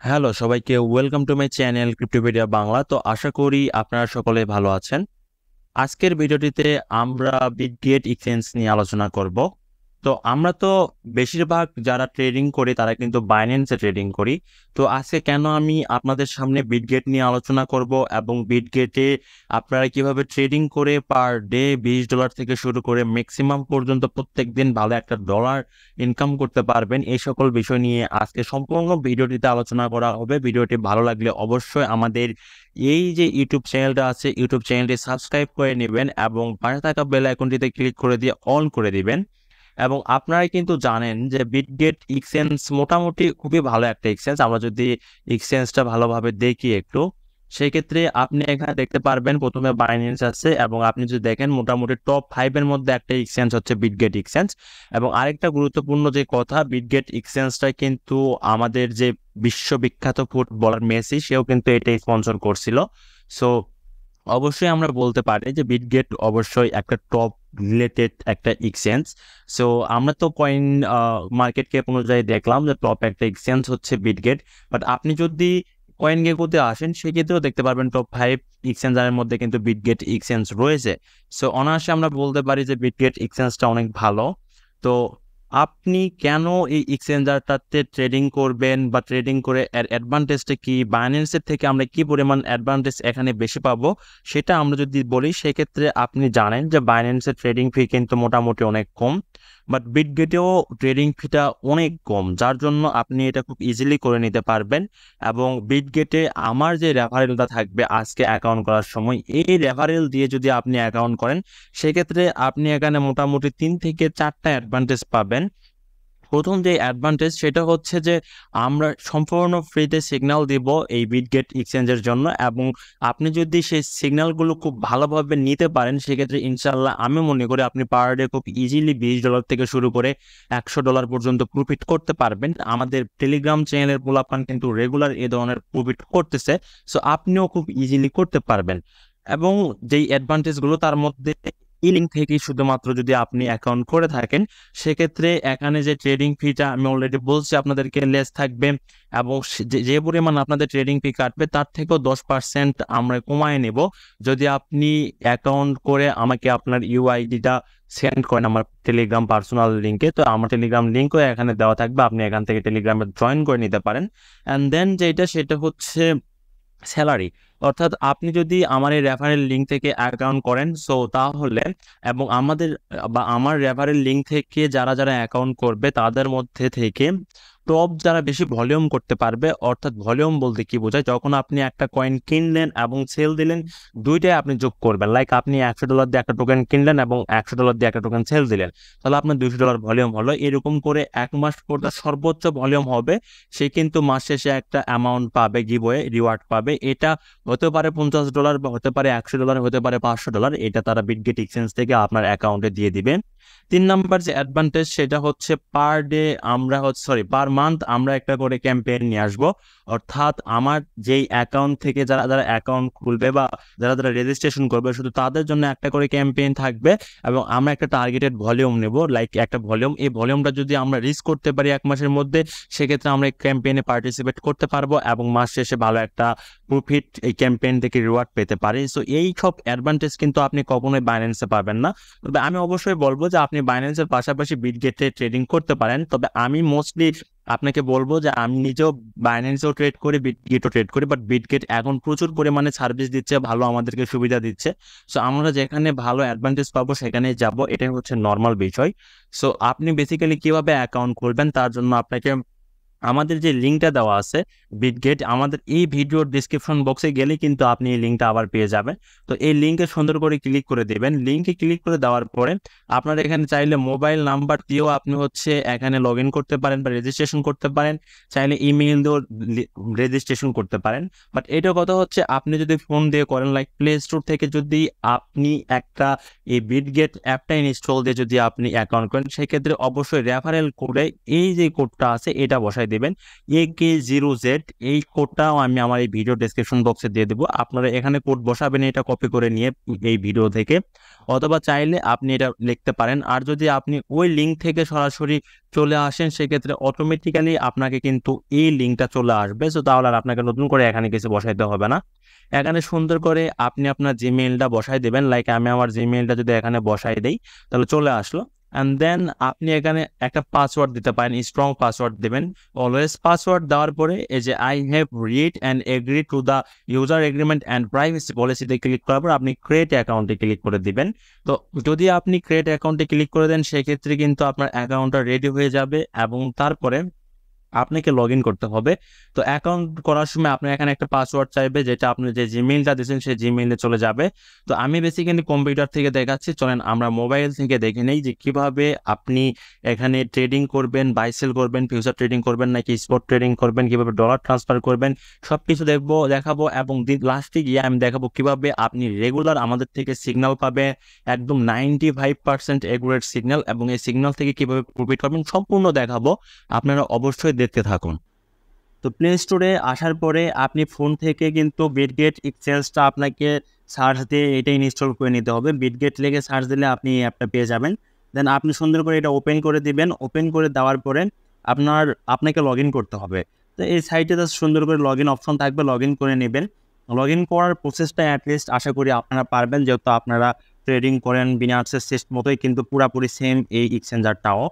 Hello সবাইকে, welcome to my channel Cryptopedia Bangla. তো আশা করি আপনারা সকলে ভালো আছেন। আজকের ভিডিওটিতে আমরা বিটগেট এক্সচেঞ্জ নিয়ে আলোচনা করব। তো আমরা তো বেশিরভাগ যারা ট্রেডিং করি তারা কিন্তু বাইন্যান্সে ট্রেডিং করি। তো আজকে কেন আমি আপনাদের সামনে বিটগেট নিয়ে আলোচনা করব এবং বিটগেটে আপনারা কিভাবে ট্রেডিং করে পার ডে $20 থেকে শুরু করে ম্যাক্সিমাম পর্যন্ত প্রত্যেক দিন ভালো একটা ডলার ইনকাম করতে পারবেন, এই সকল বিষয় নিয়ে আজকে সম্পূর্ণ ভিডিওটিতে আলোচনা করা হবে। ভিডিওটি ভালো লাগলে অবশ্যই আমাদের এই যে ইউটিউব চ্যানেলটা আছে, ইউটিউব চ্যানেলটি সাবস্ক্রাইব করে নেবেন এবং পাশে থাকা বেল আইকনটিতে ক্লিক করে দিয়ে অন করে দিবেন। এবং আপনারা কিন্তু জানেন যে বিটগেট এক্সচেঞ্জ মোটামুটি খুবই ভালো একটা এক্সচেঞ্জ। আমরা যদি এক্সচেঞ্জটা ভালোভাবে দেখি একটু, সেই ক্ষেত্রে আপনি এখানে দেখতে পারবেন প্রথমে বাইন্যান্স আছে এবং আপনি যদি দেখেন মোটামুটি টপ 5 এর মধ্যে একটা এক্সচেঞ্জ হচ্ছে বিটগেট এক্সচেঞ্জ। এবং আরেকটা গুরুত্বপূর্ণ যে কথা, বিটগেট এক্সচেঞ্জটা কিন্তু আমাদের যে বিশ্ববিখ্যাত ফুটবলার মেসি, সেও কিন্তু এটা স্পন্সর করছিল। সো অবশ্যই আমরা বলতে পারি যে বিটগেট অবশ্যই একটা টপ রিলেটেড একটা এক্সচেঞ্জ। সো আমরা তো কয়েন মার্কেট ক্যাপ অনুযায়ী দেখলাম যে টপ একটা এক্সচেঞ্জ হচ্ছে বিটগেট। বাট আপনি যদি কয়েন গেকোতে আসেন সেক্ষেত্রেও দেখতে পারবেন টপ 5 এক্সচেঞ্জারের মধ্যে কিন্তু বিটগেট এক্সচেঞ্জ রয়েছে। সো অনায়াসে আমরা বলতে পারি যে বিটগেট এক্সচেঞ্জটা অনেক ভালো। তো আপনি কেন এই এক্সচেঞ্জারটাতে ট্রেডিং করবেন বা ট্রেডিং করে এর অ্যাডভান্টেজটা কি, বাইন্যান্সের থেকে আমরা কি পরিমাণ অ্যাডভান্টেজ এখানে বেশি পাবো, সেটা আমরা যদি বলি সেক্ষেত্রে আপনি জানেন যে বাইন্যান্সের ট্রেডিং ফি কিন্তু মোটামুটি অনেক কম, বাট বিটগেটেও ট্রেডিং ফিটা অনেক কম, যার জন্য আপনি এটা খুব ইজিলি করে নিতে পারবেন। এবং বিটগেটে আমার যে রেফারেলটা থাকবে আজকে অ্যাকাউন্ট করার সময়, এই রেফারেল দিয়ে যদি আপনি অ্যাকাউন্ট করেন সেক্ষেত্রে আপনি এখানে মোটামুটি 3 থেকে 4টা অ্যাডভান্টেজ পাবেন। প্রথম যে অ্যাডভান্টেজ সেটা হচ্ছে যে আমরা সম্পূর্ণ ফ্রিতে সিগন্যাল দিব এই বিটগেট এক্সচেঞ্জের জন্য, এবং আপনি যদি সেই সিগন্যালগুলো খুব ভালোভাবে নিতে পারেন সেক্ষেত্রে ইনশাল্লাহ আমি মনে করি আপনি পার ডে খুব ইজিলি $20 থেকে শুরু করে $100 পর্যন্ত প্রফিট করতে পারবেন। আমাদের টেলিগ্রাম চ্যানেলের পোলাপান কিন্তু রেগুলার এ ধরনের প্রফিট করতেছে। সো আপনিও খুব ইজিলি করতে পারবেন। এবং যেই অ্যাডভান্টেজগুলো তার মধ্যে এই লিঙ্ক থেকে শুধুমাত্র যদি আপনি অ্যাকাউন্ট করে থাকেন সেক্ষেত্রে এখানে যে ট্রেডিং ফিটা আমি অলরেডি বলছি আপনাদেরকে লেস থাকবে, এবং যে পরিমাণ আপনাদের ট্রেডিং ফি কাটবে তার থেকেও 10% আমরা কমায় নেব যদি আপনি অ্যাকাউন্ট করে আমাকে আপনার ইউআইডিটা সেন্ড করেন আমার টেলিগ্রাম পার্সোনাল লিঙ্কে। তো আমার টেলিগ্রাম লিঙ্কও এখানে দেওয়া থাকবে, আপনি এখান থেকে টেলিগ্রামে জয়েন করে নিতে পারেন। অ্যান্ড দেন সেটা হচ্ছে স্যালারি। অর্থাৎ আপনি যদি আমার এই রেফারেল লিঙ্ক থেকে অ্যাকাউন্ট করেন সো তাহলে, এবং আমার রেফারেল লিঙ্ক থেকে যারা যারা অ্যাকাউন্ট করবে তাদের মধ্যে থেকে টপ যারা বেশি ভলিউম করতে পারবে, অর্থাৎ ভলিউম বলতে কি বোঝায়, যখন আপনি একটা কয়েন কিনলেন এবং সেল দিলেন দুইটাই আপনি যোগ করবেন। লাইক আপনি $100 দিয়ে একটা টোকেন কিনলেন এবং $100 দিয়ে একটা টোকেন সেল দিলেন, তাহলে আপনার $200 ভলিউম হলো। এরকম করে এক মাস পর সর্বোচ্চ ভলিউম হবে সে কিন্তু মাস শেষে একটা অ্যামাউন্ট পাবে, গিভওয়ে রিওয়ার্ড পাবে। এটা হতে পারে $50 বা হতে পারে $100, হতে পারে $500। এটা তারা বিটগেট এক্সচেঞ্জ থেকে আপনার অ্যাকাউন্টে দিয়ে দিবে। 3 নাম্বার যে অ্যাডভান্টেজ সেটা হচ্ছে পার ডে আমরা পার মান্থ আমরা একটা করে ক্যাম্পেইন নিয়ে আসবো। অর্থাৎ আমার যেই অ্যাকাউন্ট থেকে যারা যারা অ্যাকাউন্ট খুলবে বা যারা যারা রেজিস্ট্রেশন করবে শুধু তাদের জন্য একটা করে ক্যাম্পেইন থাকবে, এবং আমরা একটা টার্গেটেড ভলিউম নেব। লাইক একটা ভলিউম, এই ভলিউমটা যদি আমরা রিচ করতে পারি 1 মাসের মধ্যে সেক্ষেত্রে আমরা এই ক্যাম্পেইনে পার্টিসিপেট করতে পারবো এবং মাস শেষে ভালো একটা প্রফিট এই ক্যাম্পেইন থেকে রিওয়ার্ড পেতে পারি। সো এই সব অ্যাডভান্টেজ কিন্তু আপনি কখনোই বাইন্যান্সে পাবেন না। তবে আমি অবশ্যই বলবো যে আপনি বাইন্যান্সের পাশাপাশি বিটগেটে ট্রেডিং করতে পারেন। তবে আমি মোস্টলি আপনাকে বলবো যে আমি নিজেও বাইন্যান্সেও ট্রেড করি, বিটগেটও ট্রেড করি, বাট বিটগেট এখন প্রচুর পরিমাণে সার্ভিস দিচ্ছে, ভালো আমাদেরকে সুবিধা দিচ্ছে। সো আমরা যেখানে ভালো অ্যাডভান্টেজ পাবো সেখানে যাব, এটাই হচ্ছে নর্মাল বিষয়। সো আপনি বেসিক্যালি কিভাবে অ্যাকাউন্ট খুলবেন তার জন্য আপনাকে আমাদের যে লিঙ্কটা দেওয়া আছে বিটগেট, আমাদের এই ভিডিওর ডিসক্রিপশন বক্সে গেলে কিন্তু আপনি এই লিঙ্কটা আবার পেয়ে যাবেন। তো এই লিঙ্কে সুন্দর করে ক্লিক করে দেবেন। লিঙ্কে ক্লিক করে দেওয়ার পরে আপনার এখানে চাইলে মোবাইল নাম্বার দিয়েও আপনি এখানে লগ ইন করতে পারেন বা রেজিস্ট্রেশন করতে পারেন, চাইলে ইমেইল দিয়েও রেজিস্ট্রেশন করতে পারেন। বাট এটা কথা হচ্ছে আপনি যদি ফোন দিয়ে করেন, লাইক প্লে স্টোর থেকে যদি আপনি একটা এই বিটগেট অ্যাপটা ইনস্টল দিয়ে যদি আপনি অ্যাকাউন্ট করেন সেক্ষেত্রে অবশ্যই রেফারেল কোডে এই যে কোডটা আছে এটা বসাই দিবেন AK0Z। এই কোডটাও আমি আমার এই ভিডিও ডেসক্রিপশন বক্সে দিয়ে দেবো। আপনারা এখানে কোড বসাবেন এটা কপি করে নিয়ে এই ভিডিও থেকে, অথবা চাইলে আপনি এটা লিখতে পারেন। আর যদি আপনি ওই লিঙ্ক থেকে সরাসরি চলে আসেন সেক্ষেত্রে অটোমেটিক্যালি আপনাকে কিন্তু এই লিঙ্কটা চলে আসবে। সো তাহলে আর আপনাকে নতুন করে এখানে কিছু বসাইতে হবে না। এখানে সুন্দর করে আপনি আপনার জিমেইলটা বসাই দেবেন। লাইক আমি আমার জিমেইলটা যদি এখানে বসাই দেই তাহলে চলে আসলো। অ্যান্ড দেন আপনি এখানে একটা পাসওয়ার্ড দিতে পারেন, স্ট্রং পাসওয়ার্ড দেবেন অলওয়েজ। পাসওয়ার্ড দেওয়ার পরে এই যে I have read and agree to the user agreement and privacy পলিসিতে ক্লিক করার পর আপনি ক্রিয়েট অ্যাকাউন্টে ক্লিক করে দিবেন। তো যদি আপনি ক্রিয়েট অ্যাকাউন্টে ক্লিক করে দেন সেক্ষেত্রে কিন্তু আপনার অ্যাকাউন্টটা রেডি হয়ে যাবে এবং তারপরে আপনাকে লগ ইন করতে হবে। তো অ্যাকাউন্ট করার সময় আপনার এখানে একটা পাসওয়ার্ড চাইবে, যেটা আপনি যে জিমেইলটা দিয়েছেন সেই জিমেইলে চলে যাবে। তো আমি বেসিক্যালি কম্পিউটার থেকে দেখাচ্ছি, চলেন আমরা মোবাইল থেকে দেখে নেই যে কিভাবে আপনি এখানে ট্রেডিং করবেন, বাই সেল করবেন, ফিউচার ট্রেডিং করবেন নাকি স্পট ট্রেডিং করবেন, কিভাবে ডলার ট্রান্সফার করবেন, সব কিছু দেখাবো। এবং লাস্টে গিয়ে আমি দেখাবো কিভাবে আপনি রেগুলার আমাদের থেকে সিগন্যাল পাবে, একদম 95% একুরেট সিগন্যাল, এবং এই সিগন্যাল থেকে কিভাবে প্রফিট করবেন সম্পূর্ণ দেখাবো। আপনারা অবশ্যই দেখতে থাকুন। তো প্লে স্টোরে আসার পরে আপনি ফোন থেকে কিন্তু বিটগেট এক্সচেঞ্জটা আপনাকে সার্চ দিয়ে এটা ইনস্টল করে নিতে হবে। বিটগেট লিখে সার্চ দিলে আপনি এই অ্যাপটা পেয়ে যাবেন। দেন আপনি সুন্দর করে এটা ওপেন করে দিবেন। ওপেন করে দেওয়ার পরে আপনাকে লগ ইন করতে হবে। তো এই সাইটে জাস্ট সুন্দর করে লগ ইন অপশন থাকবে, লগ ইন করে নেবেন। লগ ইন করার প্রসেসটা অ্যাটলিস্ট আশা করি আপনারা পারবেন, যেহেতু আপনারা ট্রেডিং করেন বিনান্সের সিস্টেম মতোই কিন্তু পুরাপুরি সেম এই এক্সচেঞ্জারটাও।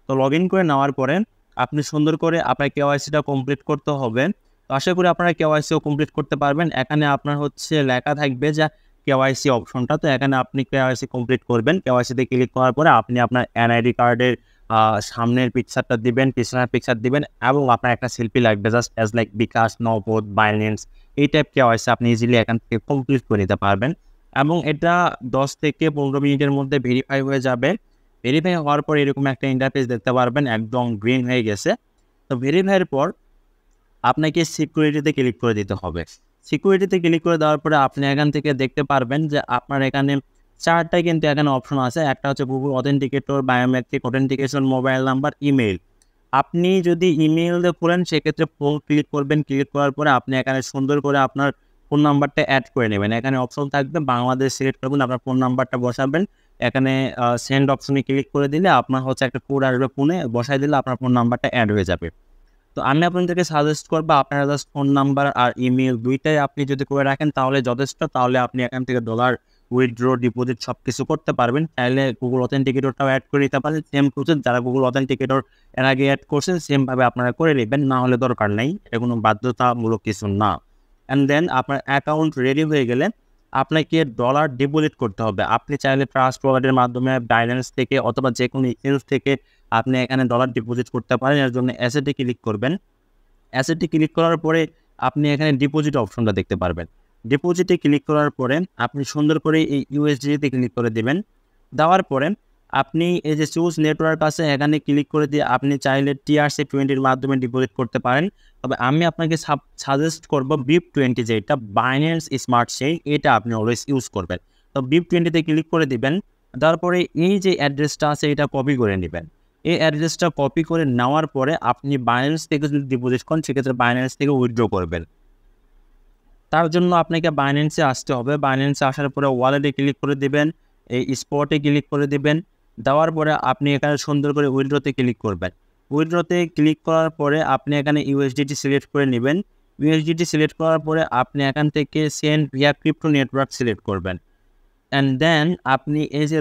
তো লগ ইন করে নেওয়ার পরে আপনি সুন্দর করে আপনার কেওয়াইসিটা কমপ্লিট করতে হবে। তো আশা করি আপনারা কেওয়াইসিও কমপ্লিট করতে পারবেন। এখানে আপনার হচ্ছে লেখা থাকবে যে কেওয়াইসি অপশনটা, তো এখানে আপনি কেওয়াইসি কমপ্লিট করবেন। কেওয়াইসিতে ক্লিক করার পরে আপনি আপনার এনআইডি কার্ডের সামনের পিকচারটা দিবেন, পিছনের পিকচার দিবেন, এবং আপনার একটা সেলফি লাগবে জাস্ট অ্যাজ লাইক বিকাশ, নগদ, বাইন্যান্স, এই টাইপ কেওয়াইসি আপনি ইজিলি এখান থেকে কমপ্লিট করে নিতে পারবেন। এবং এটা 10 থেকে 15 মিনিটের মধ্যে ভেরিফাই হয়ে যাবে। ভেরিফাই হওয়ার পর এরকম একটা ইন্টারফেস দেখতে পারবেন, একদম গ্রিন হয়ে গেছে। তো ভেরিফাইয়ের পর আপনাকে সিকিউরিটিতে ক্লিক করে দিতে হবে। সিকিউরিটিতে ক্লিক করে দেওয়ার পরে আপনি এখান থেকে দেখতে পারবেন যে আপনার এখানে 4টাই কিন্তু এখানে অপশন আছে। একটা হচ্ছে Google authenticator, biometric authentication, mobile number, email. আপনি যদি ইমেইল দিয়ে খোলেন সেক্ষেত্রে ফোন ক্লিক করবেন। ক্লিক করার পরে আপনি এখানে সুন্দর করে আপনার ফোন নাম্বারটা অ্যাড করে নেবেন। এখানে অপশন থাকবে বাংলাদেশ সিলেক্ট করবেন, আপনার ফোন নাম্বারটা বসাবেন। এখানে সেন্ড অপশনে ক্লিক করে দিলে আপনার হচ্ছে একটা কোড আসবে, ফোনে বসাই দিলে আপনার ফোন নাম্বারটা অ্যাড হয়ে যাবে। তো আমি আপনাদেরকে সাজেস্ট করবো আপনারা জাস্ট ফোন নাম্বার আর ইমেল দুইটাই আপনি যদি করে রাখেন তাহলে যথেষ্ট। তাহলে আপনি এখান থেকে ডলার উইথড্র, ডিপোজিট সব কিছু করতে পারবেন। চাইলে গুগল অথেন্টিকেটরটাও অ্যাড করে দিতে পারেন। সেম প্রসেস, যারা গুগল অথেন্টিকেটর এর আগে অ্যাড করছেন সেমভাবে আপনারা করে নেবেন, না হলে দরকার নেই, এটা কোনো বাধ্যতামূলক কিছু না। অ্যান্ড দেন আপনার অ্যাকাউন্ট রেডি হয়ে গেলে আপনাকে ডলার ডিপোজিট করতে হবে। আপনি চাইলে ট্রাস্ট ওয়ালেটের মাধ্যমে, বাইন্যান্স থেকে, অথবা যে কোনো এক্সচেঞ্জ থেকে আপনি এখানে ডলার ডিপোজিট করতে পারেন। এর জন্য অ্যাসেটে ক্লিক করবেন। অ্যাসেটে ক্লিক করার পরে আপনি এখানে ডিপোজিট অপশনটা দেখতে পারবেন। ডিপোজিটে ক্লিক করার পরে আপনি সুন্দর করে এই ইউএসডিতে ক্লিক করে দেবেন। দেওয়ার পরে আপনি এই যে চুজ নেটওয়ার্ক আছে এখানে ক্লিক করে দিয়ে আপনি চাইলে TRC20 মাধ্যমে ডিপোজিট করতে পারেন। তবে আমি আপনাকে সাজেস্ট করব BIP20, যেটা বাইন্যান্স স্মার্ট চেইন, এটা আপনি অলওয়েজ ইউজ করবেন। তো BIP20তে ক্লিক করে দিবেন। তারপরে এই যে অ্যাড্রেসটা আছে এটা কপি করে নেবেন। এই অ্যাড্রেসটা কপি করে নেওয়ার পরে আপনি বাইন্যান্স থেকে যদি ডিপোজিট করেন সেক্ষেত্রে বাইন্যান্স থেকে উইথড্র করবেন। তার জন্য আপনাকে বাইন্যান্সে আসতে হবে। বাইন্যান্সে আসার পরে ওয়ালেটে ক্লিক করে দিবেন, এই স্পটে ক্লিক করে দিবেন। দেওয়ার পরে আপনি এখানে সুন্দর করে উইথড্রতে ক্লিক করবেন। উইথড্রতে ক্লিক করার পরে আপনি এখানে ইউএসডিটি সিলেক্ট করে নেবেন। ইউএসডিটি সিলেক্ট করার পরে আপনি এখান থেকে send via crypto network select করবেন। অ্যান্ড দেন আপনি এই যে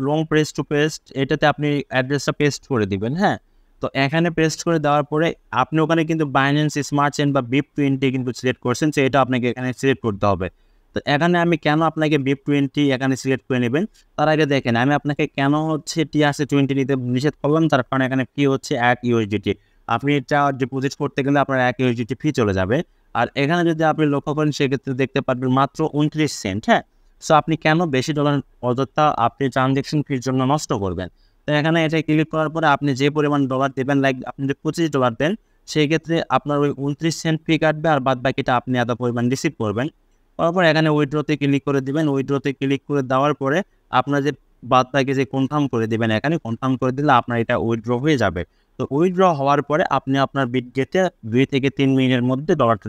লং প্রেস টু পেস্ট, এটাতে আপনি অ্যাড্রেসটা পেস্ট করে দিবেন। হ্যাঁ, তো এখানে পেস্ট করে দেওয়ার পরে আপনি ওখানে কিন্তু বাইন্যান্স স্মার্ট চেইন বা BIP20 কিন্তু সিলেক্ট করছেন, তো এটা আপনাকে এখানে সিলেক্ট করতে হবে। তো এখানে আমি কেন আপনাকে BIP20 এখানে সিলেক্ট করে নেবেন তার আগে দেখেন আমি আপনাকে কেন হচ্ছে TRC20 নিতে নিষেধ করলাম। তার কারণ এখানে ফি হচ্ছে 1 USDT। আপনি এটা ডিপোজিট করতে গেলে আপনার 1 USDT ফি চলে যাবে। আর এখানে যদি আপনি লক্ষ্য করেন সেক্ষেত্রে দেখতে পারবেন মাত্র 29 সেন্ট। হ্যাঁ, সো আপনি কেন বেশি ডলার অযথা আপনি ট্রানজ্যাকশন ফির জন্য নষ্ট করবেন। তো এখানে এটা ক্লিক করার পরে আপনি যে পরিমাণ ডলার দেবেন, লাইক আপনি যদি $25 দেন সেই ক্ষেত্রে আপনার ওই 29 সেন্ট ফি কাটবে, আর বাদ বাকিটা আপনি এত পরিমাণ রিসিভ করবেন। তারপর এখানে উইথড্রতে ক্লিক করে দিবেন। উইথড্রতে ক্লিক করে দেওয়ার পরে আপনার যে বাদ বাকি যে কনফার্ম করে দিবেন, এখানে কনফার্ম করে দিলে আপনার এটা উইথড্র হয়ে যাবে। তো উইথড্র হওয়ার পরে আপনি আপনার বিটগেটে 2 থেকে 3 মিনিটের মধ্যে ডলারটা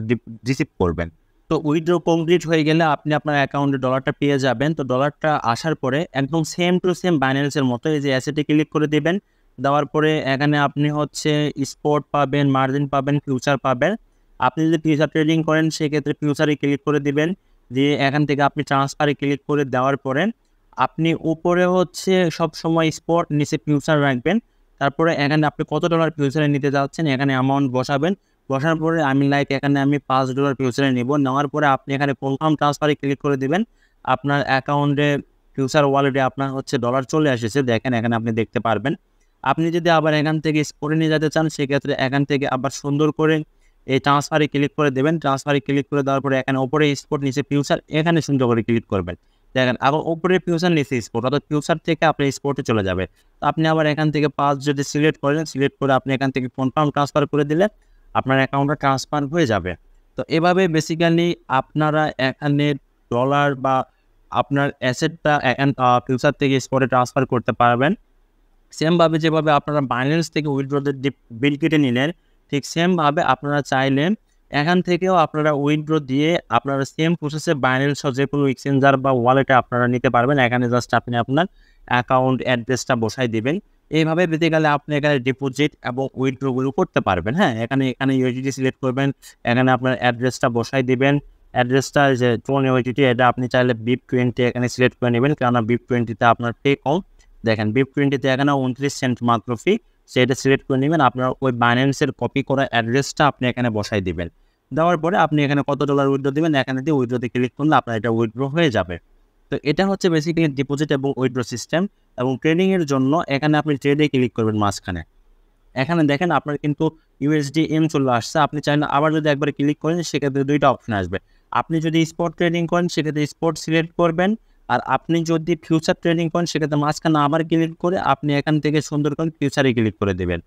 রিসিভ করবেন। তো উইথড্র কমপ্লিট হয়ে গেলে আপনি আপনার অ্যাকাউন্টে ডলারটা পেয়ে যাবেন। তো ডলারটা আসার পরে একদম সেম টু সেম বাইন্যান্সের মতো এই যে অ্যাসেটে ক্লিক করে দিবেন। দেওয়ার পরে এখানে আপনি হচ্ছে স্পট পাবেন, মার্জিন পাবেন, ফিউচার পাবেন। আপনি যদি ফিউচার ট্রেডিং করেন সেক্ষেত্রে ফিউচারে ক্লিক করে দিবেন। দিয়ে এখান থেকে আপনি ট্রান্সফারে ক্লিক করে দেওয়ার পরে আপনি উপরে হচ্ছে সবসময় স্পট, নিচে ফিউচার রাখবেন। তারপরে এখানে আপনি কত ডলার ফিউচারে নিতে যাচ্ছেন এখানে অ্যামাউন্ট বসাবেন। বসার পরে আমি এখানে আমি $5 ফিউচারে নেব। নেওয়ার পরে আপনি এখানে কনফার্ম ট্রান্সফারে ক্লিক করে দিবেন। আপনার অ্যাকাউন্টে ফিউচার ওয়ালেটে আপনার হচ্ছে ডলার চলে এসেছে, দেখেন এখানে আপনি দেখতে পারবেন। আপনি যদি আবার এখান থেকে স্পটে নিয়ে যেতে চান সেক্ষেত্রে এখান থেকে আবার সুন্দর করে এই ট্রান্সফারে ক্লিক করে দেবেন। ট্রান্সফারে ক্লিক করে দেওয়ার পরে এখানে উপরে স্পট, নিচে ফিউচার, এখানে সুন্দর করে ক্লিক করবেন। দেখেন আবার উপরে ফিউচার, নিচে স্পট, অর্থাৎ ফিউচার থেকে আপনি স্পটে চলে যাবে। তো আপনি আবার এখান থেকে 5 যদি সিলেক্ট করেন, সিলেক্ট করে আপনি এখান থেকে কনফার্ম ট্রান্সফার করে দিলে আপনার অ্যাকাউন্টে ট্রান্সফার হয়ে যাবে। তো এভাবে বেসিক্যালি আপনারা এখানে ডলার বা আপনার অ্যাসেটটা ফিউচার থেকে স্পটে ট্রান্সফার করতে পারবেন। সেমভাবে যেভাবে আপনারা বাইন্যান্স থেকে উইথড্রতে বিল কেটে নিলেন, ঠিক সেমভাবে আপনারা চাইলে এখান থেকেও আপনারা উইথড্র দিয়ে আপনারা সেম প্রসেসে বাইন্যান্স যে কোনো এক্সচেঞ্জার বা ওয়ালেটে আপনারা নিতে পারবেন। এখানে জাস্ট আপনি আপনার অ্যাকাউন্ট অ্যাড্রেসটা বসাই দিবেন। এইভাবে বেসিক্যালি আপনি এখানে ডিপোজিট এবং উইথড্রগুলো করতে পারবেন। হ্যাঁ, এখানে ইউএসডিটি সিলেক্ট করবেন, এখানে আপনার অ্যাড্রেসটা বসাই দিবেন। অ্যাড্রেসটা যে টোন ইউএসডিটি, এটা আপনি চাইলে BIP20 এখানে সিলেক্ট করে নেবেন, কেননা BIP20তে আপনার পে কম। দেখেন BIP20তে এখানে 29 সেন্ট মাত্র ফি, সেটা সিলেক্ট করে নেবেন। আপনার ওই বাইন্যান্সের কপি করা অ্যাড্রেসটা আপনি এখানে বসাই দিবেন। দেওয়ার পরে আপনি এখানে কত ডলার উইথড্র দিবেন, এখানে দিয়ে উইথড্রতে ক্লিক করলে আপনার এটা উইথড্র হয়ে যাবে। তো এটা হচ্ছে বেসিক্যালি ডিপোজিট এবং উইথড্র সিস্টেম। এবং ট্রেডিংয়ের জন্য এখানে আপনি ট্রেডে ক্লিক করবেন মাঝখানে। এখানে দেখেন আপনার কিন্তু USDM চলে আসছে। আপনি চাইলে আবার যদি একবার ক্লিক করেন সেক্ষেত্রে 2টা অপশন আসবে। আপনি যদি স্পট ট্রেডিং করেন সেক্ষেত্রে স্পট সিলেক্ট করবেন, আর আপনি যদি ফিউচার ট্রেডিং করেন সেক্ষেত্রে মাঝখানে আবার ক্লিক করে আপনি এখান থেকে সুন্দর করে ফিউচারে ক্লিক করে দেবেন।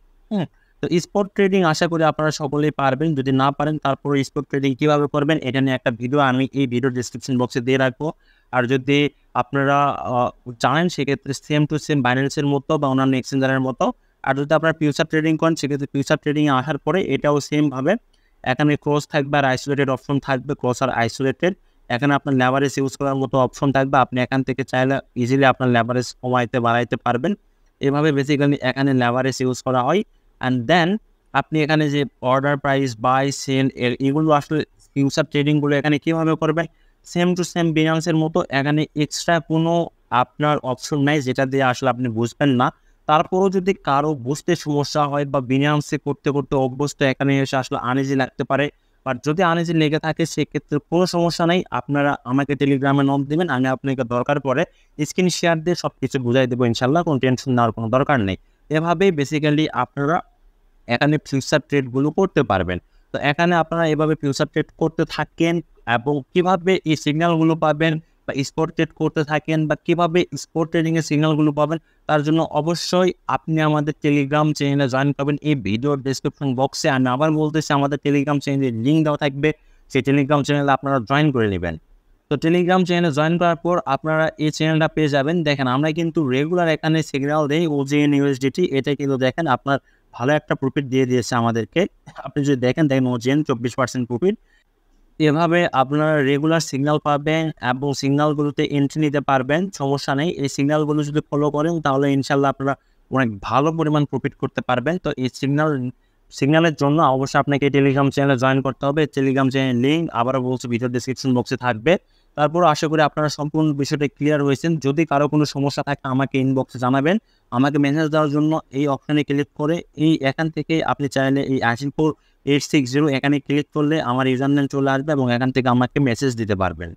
তো স্পট ট্রেডিং আশা করি আপনারা সকলেই পারবেন। যদি না পারেন তারপরে স্পট ট্রেডিং কীভাবে করবেন এটা নিয়ে একটা ভিডিও আমি এই ভিডিও ডিসক্রিপশন বক্সে দিয়ে রাখবো। আর যদি আপনারা জানেন সেক্ষেত্রে সেম টু সেম বাইন্যান্সের মতো বা অন্যান্য এক্সচেঞ্জারের মতো। আর যদি আপনারা ফিউচার ট্রেডিং করেন সেক্ষেত্রে ফিউচার ট্রেডিংয়ে আসার পরে এটাও সেমভাবে এখানে ক্রস থাকবে আর আইসোলেটেড অপশন থাকবে, ক্রস আর আইসোলেটেড। এখানে আপনার লেভারেজ ইউজ করার মতো অপশন থাকবে, আপনি এখান থেকে চাইলে ইজিলি আপনার লেভারেজ কমাইতে বাড়াইতে পারবেন। এভাবে বেসিক্যালি এখানে লেভারেজ ইউজ করা হয়। অ্যান্ড দেন আপনি এখানে যে অর্ডার প্রাইস, বাই, সেল, এগুলো আসলে ফিউচার ট্রেডিংগুলো এখানে কীভাবে করবেন, সেম টু সেম বিনান্সের মতো। এখানে এক্সট্রা কোনো আপনার অপশন নাই যেটা দিয়ে আসলে আপনি বুঝবেন না। তারপরও যদি কারো বুঝতে সমস্যা হয় বা বিনান্সে করতে করতে অভ্যস্ত, এখানে এসে আসলে আনইজি লাগতে পারে। বাট যদি আনইজি লেগে থাকে সেক্ষেত্রে কোনো সমস্যা নেই, আপনারা আমাকে টেলিগ্রামে নক দেবেন, আমি আপনাকে দরকার পড়ে স্ক্রিন শেয়ার দিয়ে সব কিছু বুঝাই দেবো ইনশাল্লাহ, কোনো টেনশন নেওয়ার কোনো দরকার নেই। এভাবেই বেসিক্যালি আপনারা এখানে ফিউচার ট্রেডগুলো করতে পারবেন। তো এখানে আপনারা এভাবে ফিউচার ট্রেড করতে থাকেন এবং কীভাবে এই সিগন্যালগুলো পাবেন বা স্পট ট্রেড করতে থাকেন বা কীভাবে স্পট ট্রেডিংয়ের সিগন্যালগুলো পাবেন, তার জন্য অবশ্যই আপনি আমাদের টেলিগ্রাম চ্যানেলে জয়েন করবেন। এই ভিডিওর ডেসক্রিপশন বক্সে আমি আবার বলতেছি আমাদের টেলিগ্রাম চ্যানেলের লিঙ্ক দেওয়া থাকবে, সেই টেলিগ্রাম চ্যানেলে আপনারা জয়েন করে নেবেন। তো টেলিগ্রাম চ্যানেলে জয়েন করার পর আপনারা এই চ্যানেলটা পেয়ে যাবেন। দেখেন আমরা কিন্তু রেগুলার এখানে সিগন্যাল দেই OGN USDT, এটা কিন্তু দেখেন আপনার ভালো একটা প্রফিট দিয়ে দিয়েছে আমাদেরকে। আপনি যদি দেখেন OGN 24% প্রফিট। এভাবে আপনারা রেগুলার সিগন্যাল পাবেন এবং সিগন্যালগুলোতে এন্ট্রি নিতে পারবেন, সমস্যা নেই। এই সিগন্যালগুলো যদি ফলো করেন তাহলে ইনশাল্লাহ আপনারা অনেক ভালো পরিমাণ প্রফিট করতে পারবেন। তো এই সিগন্যালের জন্য অবশ্যই আপনাকে টেলিগ্রাম চ্যানেলে জয়েন করতে হবে। টেলিগ্রাম চ্যানেল লিঙ্ক আবারও বলছি ভিডিও ডেসক্রিপশন বক্সে থাকবে। তারপর আশা করি আপনারা সম্পূর্ণ বিষয়টা ক্লিয়ার হয়েছেন। যদি কারো কোনো সমস্যা থাকে আমাকে ইনবক্সে জানাবেন। আমাকে মেসেজ দেওয়ার জন্য এই অপশানে ক্লিক করে এখান থেকে আপনি চাইলে এই 84860 এখানে ক্লিক করলে আমার ইউজার নেম চলে আসবে এবং এখান থেকে আমাকে মেসেজ দিতে পারবেন।